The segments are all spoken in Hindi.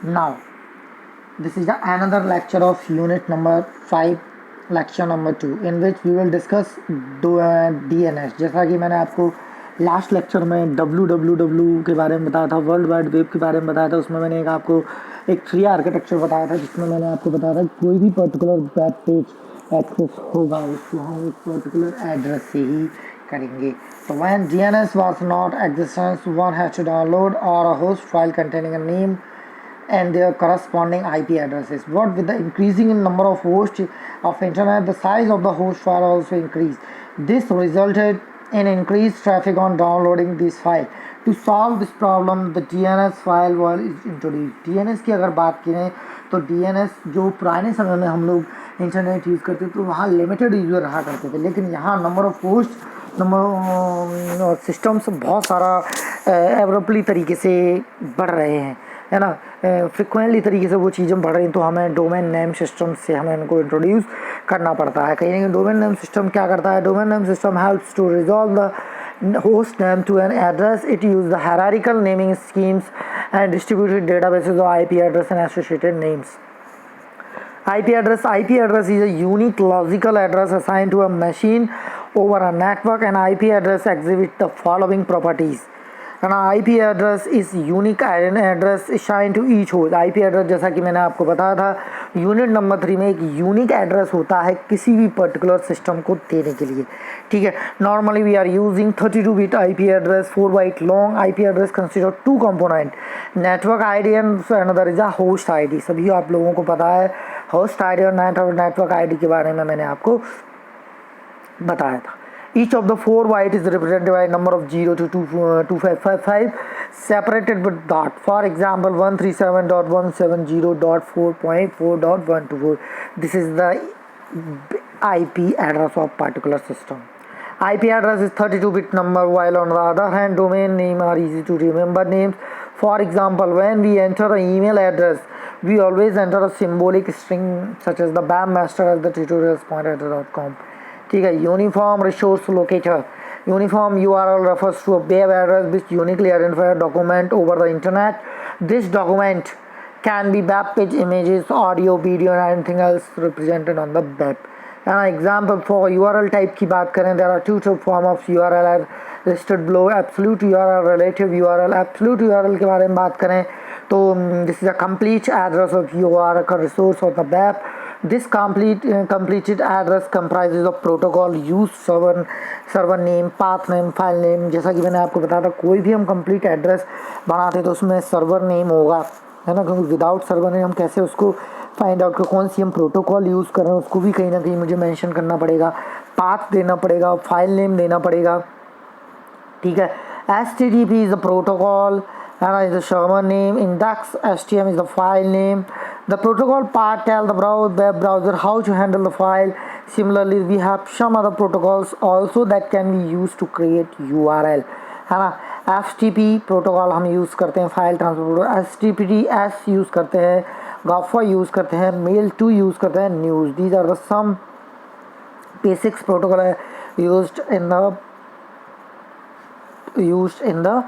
Now, this is the another lecture of unit number 5, lecture number 2, in which we will discuss DNS। जैसा कि मैंने आपको लास्ट लेक्चर में www के बारे में बताया था, वर्ल्ड वाइड वेब के बारे में बताया था। उसमें मैंने आपको एक ट्री आर्किटेक्चर बताया था, जिसमें मैंने आपको बताया था कोई भी पर्टिकुलर वेब पेज एक्सेस होगा उसको हम एक पर्टिकुलर एड्रेस से ही करेंगे। So when DNS was not existence, one has to download or a host file containing a name and their corresponding IP addresses. What with the increasing in number of hosts of internet, the size of the host file also increased. This resulted in increased traffic on downloading this file. To solve this problem, the DNS file was introduced. DNS की अगर बात करें तो DNS जो पुराने समय में हम लोग इंटरनेट यूज़ करते थे तो वहाँ लिमिटेड यूज़र रहा करते थे, लेकिन यहाँ number of host number systems बहुत सारा एवरोपली तरीके से बढ़ रहे हैं, है ना। फ्रिक्वेंटली तरीके से वो चीज़ें बढ़ रही हैं, तो हमें डोमेन नेम सिस्टम से हमें इनको इंट्रोड्यूस करना पड़ता है। कहीं ना कहीं डोमेन नेम सिस्टम क्या करता है? Domain name system helps to resolve the host name to an address. It uses the hierarchical naming schemes and distributed databases of IP address and associated names. IP address is a unique logical address assigned to a machine over a network. An IP address exhibits the following properties. An IP address is unique address assigned to each host. IP address जैसा कि मैंने आपको बताया था यूनिट नंबर 3 में, एक यूनिक एड्रेस होता है किसी भी पर्टिकुलर सिस्टम को देने के लिए, ठीक है। Normally we are using 32 bit IP address, 4 byte long IP address consists of two component, network ID and another is a host ID। सभी आप लोगों को पता है होस्ट ID और नेटवर्क ID के बारे में मैंने आपको बताया था। Each of the 4 bytes is represented by a number of 0 to 2555 separated with dot. For example, 137.170.4.4.124. This is the IP address of particular system. IP address is 32-bit number, while on the other hand, domain name are easy to remember names. For example, when we enter an email address, we always enter a symbolic string such as the bammaster@tutorialspointer.com. ठीक है। Uniform resource locator, uniform URL refers to a web address which uniquely identifies a document over the internet. This document can be web page, images, audio, video and anything else represented on the web. An example for URL type की बात करें, there are two form of URL are listed below: absolute URL, relative URL। absolute URL के बारे में बात करें तो this is a complete address of URL resource of the web. This completed address comprises of protocol use, server name, path name, file name। जैसा कि मैंने आपको बताया था कोई भी हम complete address बनाते तो उसमें सर्वर नेम होगा, है ना, क्योंकि विदाउट सर्वर नेम हम कैसे उसको फाइंड आउट कौन सी हम प्रोटोकॉल यूज़ कर रहे हैं उसको भी कहीं ना कहीं मुझे मेंशन करना पड़ेगा, पाथ देना पड़ेगा, फाइल नेम देना पड़ेगा, ठीक है। HTTP is the protocol and is the server name. Index HTML is the file name. The protocol part tell the web browser how to handle the file. Similarly, we have some other protocols also that can be used to create URL, है ना। FTP प्रोटोकॉल हम यूज़ करते हैं फाइल ट्रांसफर, HTTPS यूज़ करते हैं, GOFA यूज़ करते हैं, Mail2 यूज़ करते हैं, news. These are the some basics protocol used in the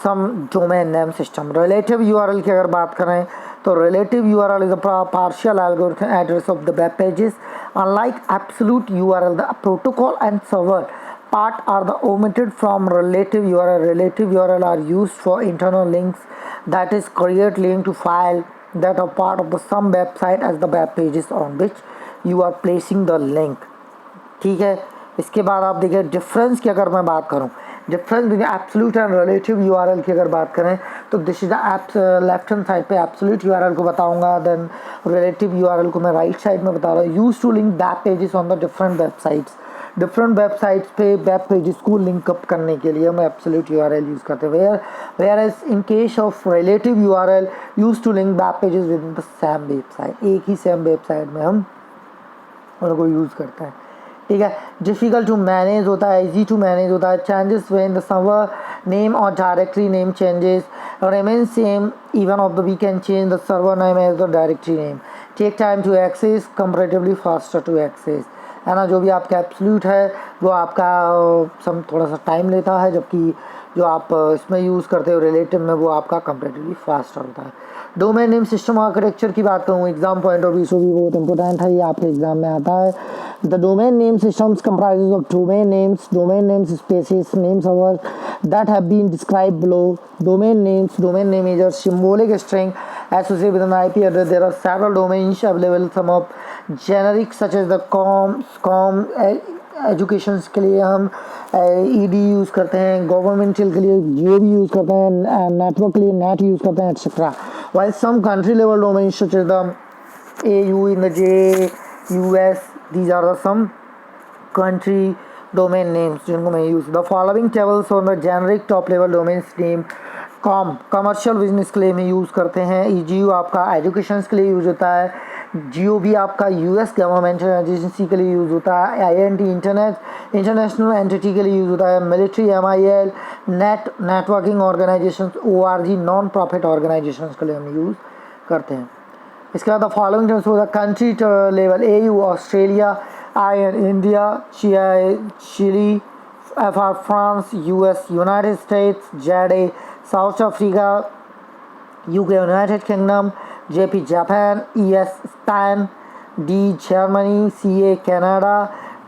some domain name system. Relative URL की अगर बात करें तो relative URL is a partial algorithm address of the web pages. Unlike absolute URL, the protocol and server part are the omitted from relative URL. Relative URL are used for internal links, that is create link to file that are part of the some website as the web pages on which you are placing the link, ठीक है। इसके बाद आप देखिए डिफरेंस की अगर मैं बात करूं, difference between absolute and relative URL की अगर बात करें तो this is the left hand side पे एब्सोल्यूट URL को बताऊंगा, देन रिलेटिव URL को मैं राइट साइड में बता रहा हूँ। Use to link web pages on the different websites, different websites पे वेब पेजेस को लिंक अप करने के लिए हम एब्सोल्यूट URL यूज़ करते हैं। Whereas in case of relative URL use to link web pages within the same website, एक ही सेम वेबसाइट में हम उनको यूज़ करते हैं, ठीक है। डिफ़िकल्ट टू मैनेज होता है, इजी टू मैनेज होता है। Changes when the server name और directory name changes remain same even of the we can change the server name as the directory name. Take time to access, comparatively faster to access, है ना। जो भी आपका एब्सोल्यूट है वो आपका सम थोड़ा सा टाइम लेता है, जबकि जो आप इसमें यूज़ करते हो रिलेटिव में वो आपका कंपैरेटिवली फास्टर होता है। डोमेन नेम सिस्टम आर्किटेक्चर की बात करूँ एग्जाम पॉइंट ऑफ व्यू से भी बहुत इंपॉर्टेंट है, ये आपके एग्जाम में आता है। The domain name systems comprises of domain names spaces name servers that have been described below. Domain name is a symbolic string associated with an IP address. There are several domains available, some of generic such as the com education के लिए हम ईडी यूज़ करते हैं, गवर्नमेंटल के लिए जियो भी यूज़ करते हैं, नेटवर्क के लिए नेट यूज़ करते हैं etcetera. While some country level domains such as the AU in the JUS, these are the some country domain names जिनको मैं use. The following tables on the generic top level domains name commercial business के लिए हम यूज़ करते हैं। EGU आपका एजुकेशन के लिए यूज़ होता है, GOB आपका US गवर्नमेंट एजेंसी के लिए यूज़ होता है, INT इंटरनेशनल एंटिटी के लिए यूज़ होता है, military MIL networking organisation ORG non profit organisation के लिए हम यूज़ करते हैं। इसके बाद फॉलोइंग टर्म्स होता है country level AU Australia, IN India, Chile, FR France, US United States, ZA South Africa, UK United Kingdom, JP Japan, ES Spain, D Germany, CA Canada,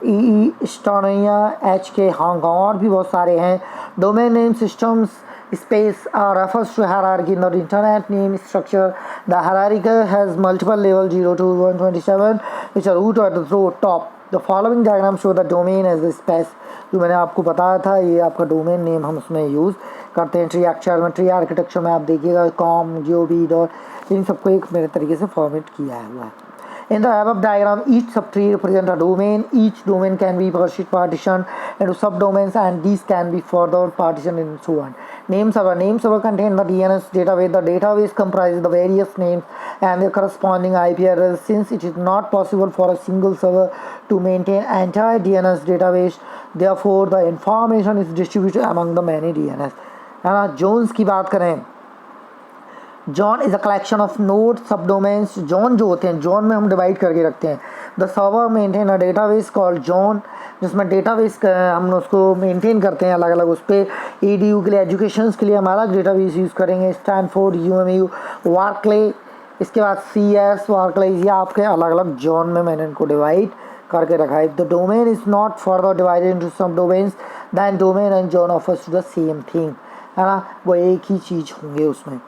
EE Estonia, HK Hong Kong और भी बहुत सारे हैं। Domain name systems space refers to hierarchy in the internet name structure. The hierarchy has multiple levels 0 to 127 which are root at the top. The following diagram show the domain as the space. जो मैंने आपको बताया था ये आपका डोमेन नेम हम उसमें यूज़ करते हैं। ट्री आर्किटेक्चर में आप देखिएगा कॉम GOB डॉट इन सबको एक मेरे तरीके से फॉर्मेट किया हुआ है। In the above diagram, each subtree represents a domain. Each domain can be partitioned into subdomains, and these can be further partitioned and so on. Name server contains the DNS database. The database comprises the various names and their corresponding IP address. Since it is not possible for a single server to maintain entire DNS database, therefore the information is distributed among the many DNS. है ना। जोन्स की बात करें, John is a collection of node सब डोमेन्स। जॉन जो होते हैं, जॉन में हम डिवाइड करके रखते हैं। The server maintain a database called John, जिसमें डेटाबेस हम उसको मेंटेन करते हैं अलग अलग। उस पर EDU के लिए एजुकेशन के लिए हम अलग डेटाबेस यूज़ करेंगे, स्टैनफोर्ड, UMU, वार्कले, इसके बाद CS वार्कले, ये आपके अलग अलग जॉन में मैंने इनको डिवाइड करके रखा है। The domain is not further divided into sub domains than domain and zone offers to the same thing, है ना, वो एक ही चीज़ होंगे उसमें।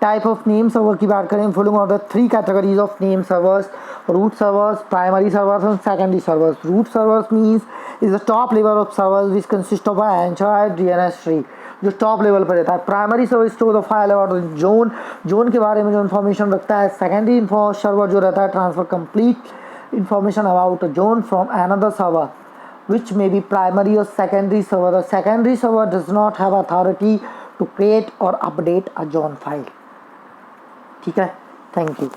टाइप ऑफ नेम सर्वर की बात करें, following of the 3 categories of name servers, root servers, primary servers and secondary servers. Root servers means is the top level of servers which consist of entire DNS tree, जो टॉप लेवल पर रहता है। Primary server store the file about zone के बारे में जो इन्फॉर्मेशन रखता है। सेकेंडरी सर्वर जो रहता है transfer complete information about zone from another server which may be primary or secondary server. The secondary server does not have authority to create or update a John file. ठीक है, थैंक यू।